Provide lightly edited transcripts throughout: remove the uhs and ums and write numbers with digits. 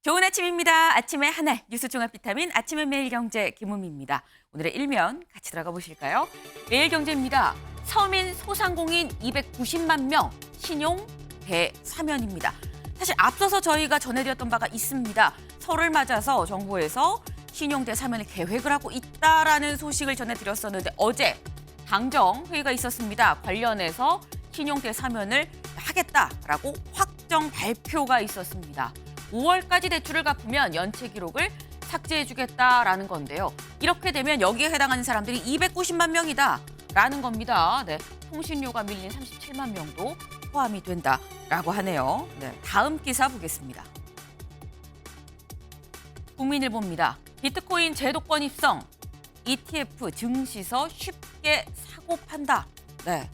좋은 아침입니다. 아침의 하나 뉴스 종합 비타민 아침의 매일경제 김우미입니다. 오늘의 일면 같이 들어가 보실까요? 매일경제입니다. 서민 소상공인 290만 명 신용 대사면입니다. 사실 앞서서 저희가 전해드렸던 바가 있습니다. 설을 맞아서 정부에서 신용 대사면을 계획을 하고 있다라는 소식을 전해드렸었는데 어제 당정 회의가 있었습니다. 관련해서 신용 대사면을 하겠다라고 확정 발표가 있었습니다. 5월까지 대출을 갚으면 연체 기록을 삭제해주겠다라는 건데요. 이렇게 되면 여기에 해당하는 사람들이 290만 명이다라는 겁니다. 네, 통신료가 밀린 37만 명도 포함이 된다라고 하네요. 네, 다음 기사 보겠습니다. 국민일보입니다. 비트코인 제도권 입성, ETF 증시서 쉽게 사고 판다. 네,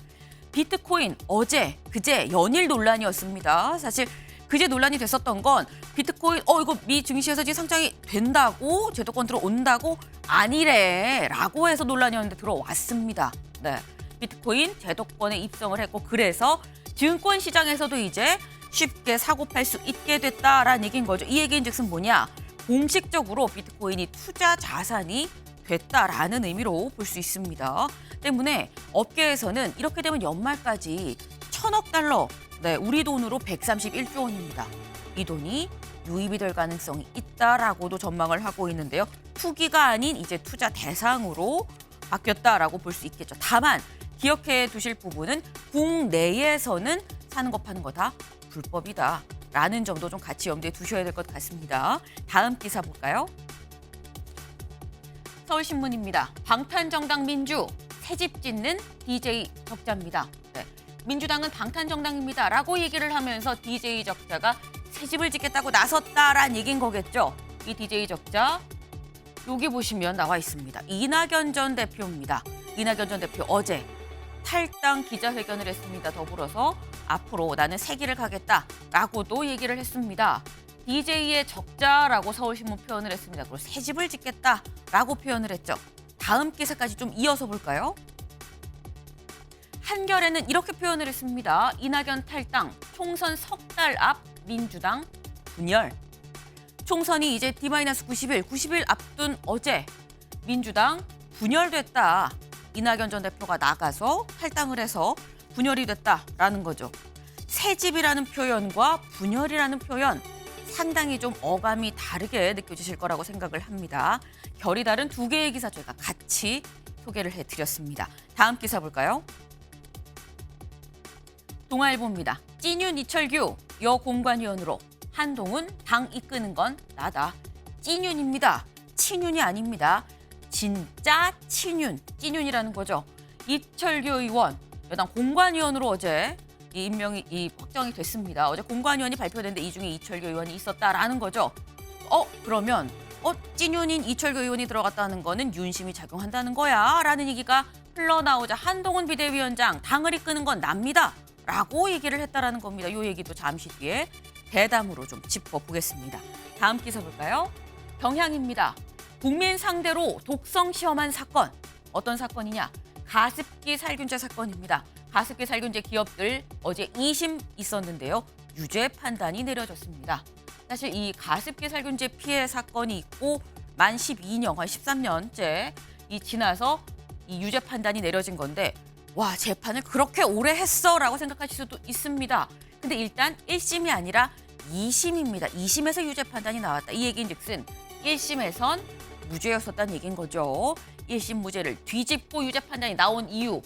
비트코인 어제, 그제 연일 논란이었습니다. 사실 그제 논란이 됐었던 건 비트코인 이거 미 증시에서 지금 상장이 된다고 제도권 들어온다고 아니래라고 해서 논란이었는데 들어왔습니다. 네, 비트코인 제도권에 입성을 했고 그래서 증권 시장에서도 이제 쉽게 사고 팔 수 있게 됐다라는 얘기인 거죠. 이 얘기인즉슨 뭐냐? 공식적으로 비트코인이 투자 자산이 됐다라는 의미로 볼 수 있습니다. 때문에 업계에서는 이렇게 되면 연말까지 1,000억 달러, 네, 우리 돈으로 131조 원입니다. 이 돈이 유입이 될 가능성이 있다라고도 전망을 하고 있는데요. 투기가 아닌 이제 투자 대상으로 바뀌었다라고 볼 수 있겠죠. 다만 기억해 두실 부분은 국내에서는 사는 거 파는 거 다 불법이다라는 점도 좀 같이 염두에 두셔야 될 것 같습니다. 다음 기사 볼까요? 서울신문입니다. 방탄정당 민주 새집 짓는 DJ 적자입니다. 네, 민주당은 방탄정당입니다라고 얘기를 하면서 DJ 적자가 새집을 짓겠다고 나섰다라는 얘기인 거겠죠. 이 DJ 적자 여기 보시면 나와 있습니다. 이낙연 전 대표입니다. 이낙연 전 대표 어제 탈당 기자회견을 했습니다. 더불어서 앞으로 나는 새 길을 가겠다라고도 얘기를 했습니다. DJ의 적자라고 서울신문 표현을 했습니다. 그리고 새 집을 짓겠다라고 표현을 했죠. 다음 기사까지 좀 이어서 볼까요? 한겨레는 이렇게 표현을 했습니다. 이낙연 탈당, 총선 석 달 앞 민주당 분열. 총선이 이제 D-90일, 90일 앞둔 어제 민주당 분열됐다. 이낙연 전 대표가 나가서 탈당을 해서 분열이 됐다라는 거죠. 새 집이라는 표현과 분열이라는 표현 상당히 좀 어감이 다르게 느껴지실 거라고 생각을 합니다. 결이 다른 두 개의 기사 저희가 같이 소개를 해드렸습니다. 다음 기사 볼까요? 동아일보입니다. 찐윤 이철규 여공관위원으로 한동훈 당 이끄는 건 나다. 찐윤입니다. 친윤이 아닙니다. 진짜 친윤, 찐윤이라는 거죠. 이철규 의원 여당 공관위원으로 어제 임명이 확정이 됐습니다. 어제 공관위원이 발표됐는데 이 중에 이철규 의원이 있었다라는 거죠. 그러면 찐윤인 이철규 의원이 들어갔다는 거는 윤심이 작용한다는 거야 라는 얘기가 흘러나오자 한동훈 비대위원장 당을 이끄는 건 납니다 라고 얘기를 했다라는 겁니다. 이 얘기도 잠시 뒤에 대담으로 좀 짚어보겠습니다. 다음 기사 볼까요? 경향입니다. 국민 상대로 독성 시험한 사건. 어떤 사건이냐? 가습기 살균제 사건입니다. 가습기 살균제 기업들 어제 2심 있었는데요. 유죄 판단이 내려졌습니다. 사실 이 가습기 살균제 피해 사건이 있고 만 12년, 한 13년째 지나서 이 유죄 판단이 내려진 건데 와, 재판을 그렇게 오래 했어라고 생각하실 수도 있습니다. 근데 일단 1심이 아니라 2심입니다. 2심에서 유죄 판단이 나왔다. 이 얘기인즉슨 1심에선 무죄였었다는 얘기인 거죠. 1심 무죄를 뒤집고 유죄 판단이 나온 이유.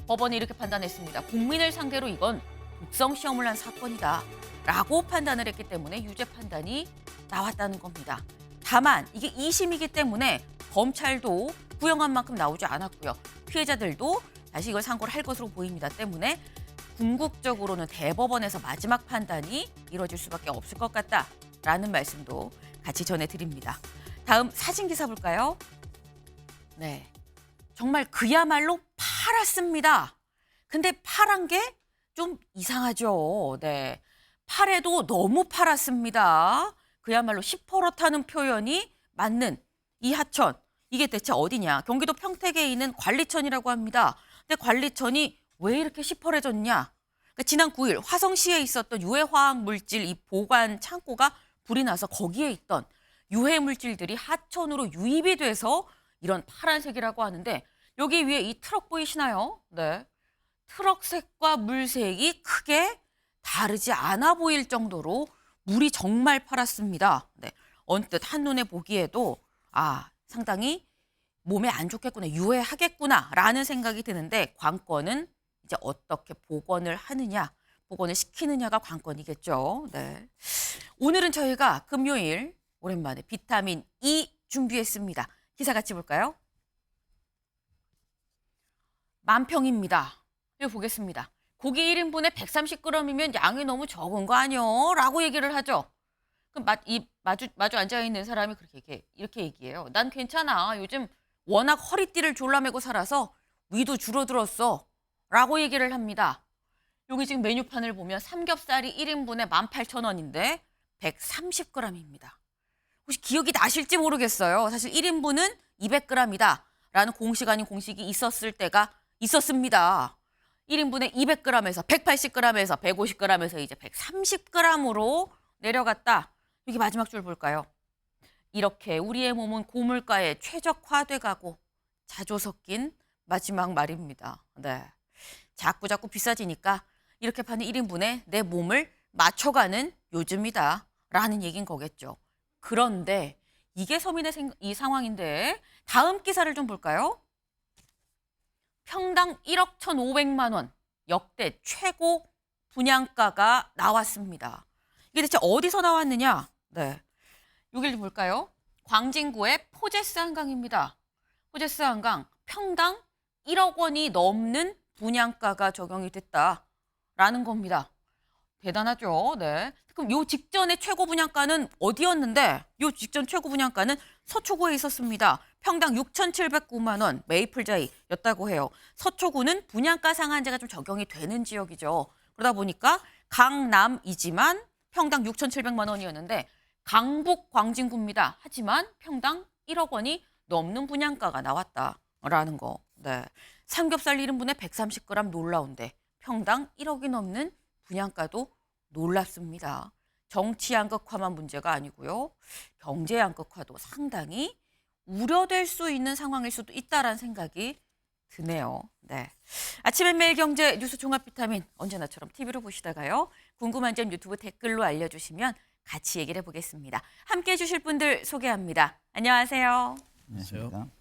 법원이 이렇게 판단했습니다. 국민을 상대로 이건 독성 시험을 한 사건이다 라고 판단을 했기 때문에 유죄 판단이 나왔다는 겁니다. 다만 이게 2심이기 때문에 검찰도 구형한 만큼 나오지 않았고요. 피해자들도 다시 이걸 상고를 할 것으로 보입니다. 때문에 궁극적으로는 대법원에서 마지막 판단이 이루어질 수밖에 없을 것 같다라는 말씀도 같이 전해드립니다. 다음 사진 기사 볼까요? 네, 정말 그야말로 팔았습니다. 근데 파란 게 좀 이상하죠. 네, 팔에도 너무 팔았습니다. 그야말로 시퍼렇다는 표현이 맞는 이 하천. 이게 대체 어디냐? 경기도 평택에 있는 관리천이라고 합니다. 근데 관리천이 왜 이렇게 시퍼래졌냐? 그러니까 지난 9일 화성시에 있었던 유해화학 물질 이 보관 창고가 불이 나서 거기에 있던 유해 물질들이 하천으로 유입이 돼서 이런 파란색이라고 하는데 여기 위에 이 트럭 보이시나요? 네. 트럭색과 물색이 크게 다르지 않아 보일 정도로 물이 정말 파랗습니다. 네. 언뜻 한눈에 보기에도 상당히 몸에 안 좋겠구나, 유해하겠구나라는 생각이 드는데 관건은 이제 어떻게 복원을 하느냐, 복원을 시키느냐가 관건이겠죠. 네. 오늘은 저희가 금요일 오랜만에 비타민 E 준비했습니다. 기사 같이 볼까요? 만평입니다. 여기 보겠습니다. 고기 1인분에 130g이면 양이 너무 적은 거 아니요? 라고 얘기를 하죠. 그럼 마주 앉아있는 사람이 이렇게 얘기해요. 난 괜찮아. 요즘 워낙 허리띠를 졸라매고 살아서 위도 줄어들었어. 라고 얘기를 합니다. 여기 지금 메뉴판을 보면 삼겹살이 1인분에 18,000원인데 130g입니다. 혹시 기억이 나실지 모르겠어요. 사실 1인분은 200g이다. 라는 공식 아닌 공식이 있었을 때가 있었습니다. 1인분에 200g에서 180g에서 150g에서 이제 130g으로 내려갔다. 여기 마지막 줄 볼까요? 이렇게 우리의 몸은 고물가에 최적화돼 가고 자주 섞인 마지막 말입니다. 네. 자꾸 비싸지니까 이렇게 파는 1인분에 내 몸을 맞춰가는 요즘이다. 라는 얘기인 거겠죠. 그런데 이게 서민의 이 상황인데 다음 기사를 좀 볼까요? 평당 1억 1,500만 원 역대 최고 분양가가 나왔습니다. 이게 대체 어디서 나왔느냐? 네, 여기를 볼까요? 광진구의 포제스 한강입니다. 포제스 한강 평당 1억 원이 넘는 분양가가 적용이 됐다라는 겁니다. 대단하죠. 네. 그럼 요 직전에 최고 분양가는 어디였는데 요 직전 최고 분양가는 서초구에 있었습니다. 평당 6,709만 원 메이플자이였다고 해요. 서초구는 분양가 상한제가 좀 적용이 되는 지역이죠. 그러다 보니까 강남이지만 평당 6,700만 원이었는데 강북 광진구입니다. 하지만 평당 1억 원이 넘는 분양가가 나왔다라는 거. 네. 삼겹살 1인분에 130g 놀라운데 평당 1억이 넘는 분양가도 놀랍습니다. 정치 양극화만 문제가 아니고요. 경제 양극화도 상당히 우려될 수 있는 상황일 수도 있다라는 생각이 드네요. 네. 아침엔 매일 경제 뉴스 종합 비타민 언제나처럼 TV로 보시다가요. 궁금한 점 유튜브 댓글로 알려주시면 같이 얘기를 해보겠습니다. 함께해 주실 분들 소개합니다. 안녕하세요. 안녕하세요.